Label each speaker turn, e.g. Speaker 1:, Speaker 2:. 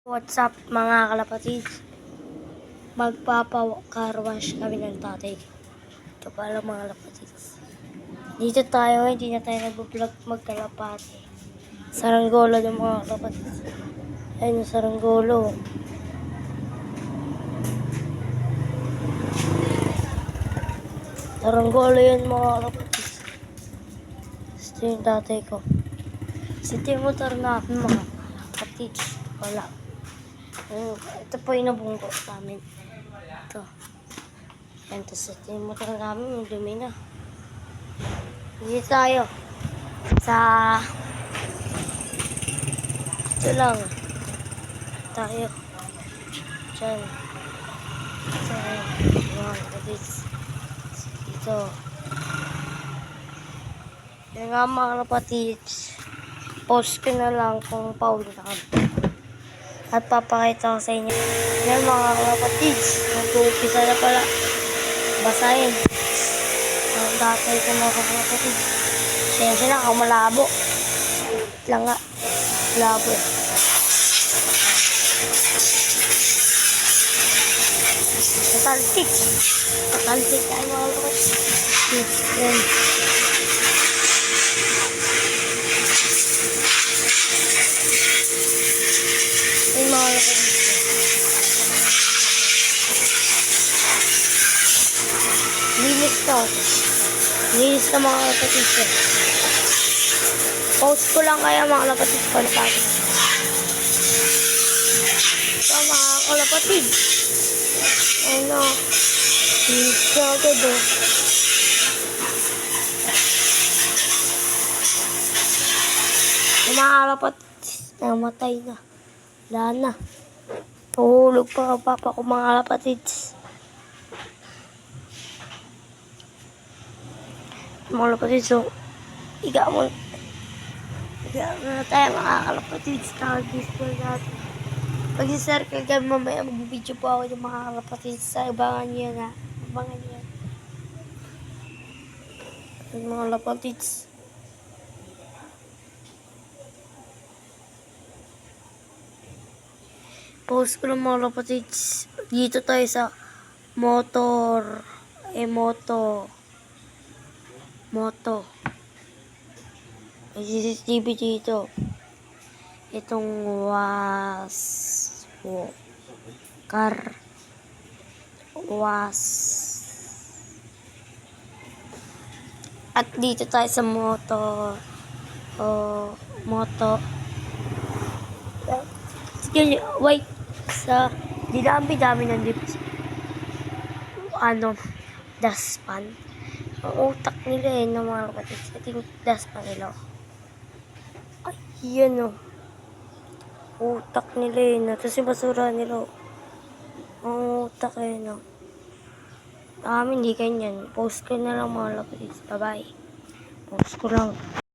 Speaker 1: What's up mga kalapatid? Magpapa-car wash kami ng tatay. Ito pala mga kalapatid. Dito tayo, hindi na tayo nag-vlog magkalapati. Saranggolo ng mga kalapatid. Ayun yung saranggolo. Saranggolo yun mga kalapatid. Ito yung tatay ko. Ito yung motor namin mga kalapatid. Wala. Ito po yung nabunggo namin. Ito. Yan, tapos ito yung motor namin, yung dumi na. Dito tayo. Sa... Ito lang. Tayo. Diyan. Ito. Yan, kapits. Ito. Yan nga mga kapatids. Post ko na lang kung pauwi na kami. At papakita ko sa inyo. Yan mga kapatids. Mag-uumpisa na pala. Basahin. Ang datay ko mga kapatids. Siyempre na ako malabo. Lang nga. Labo. Tatalsik. Tatalsik tayo mga kapatids. Yan. Yung mga kapatid. Linis to. Linis na mga kapatid. Post ko lang kaya mga kapatid ko na tayo. So mga kalapatid. Ano. Linis na agad o. Yung mga kalapatid. Namatay na. Wala na. Tuhulog pa ang papa ko mga kalapatids. Mga kalapatids, so, iga mo na tayo mga kalapatids. Nakagistal natin. Pag-circle kami mamaya, mag-video po ako ng mga kalapatids. Sa ibangan niya na. Ibangan niya. Yung mga kalapatids. Post ko ng mga kapatids. Dito tayo sa motor. Moto. May CCTV dito. Itong car was. At dito tayo sa moto. Wait. Sa dami ng lips. Daspan. Ang utak nila ng mga kapatid. Ito yung daspan nila. Ay, yan utak nila Tapos yung basura nila. Ang utak Amin, hindi ganyan. Post ko na lang mga kapatid. Bye-bye. Post ko lang.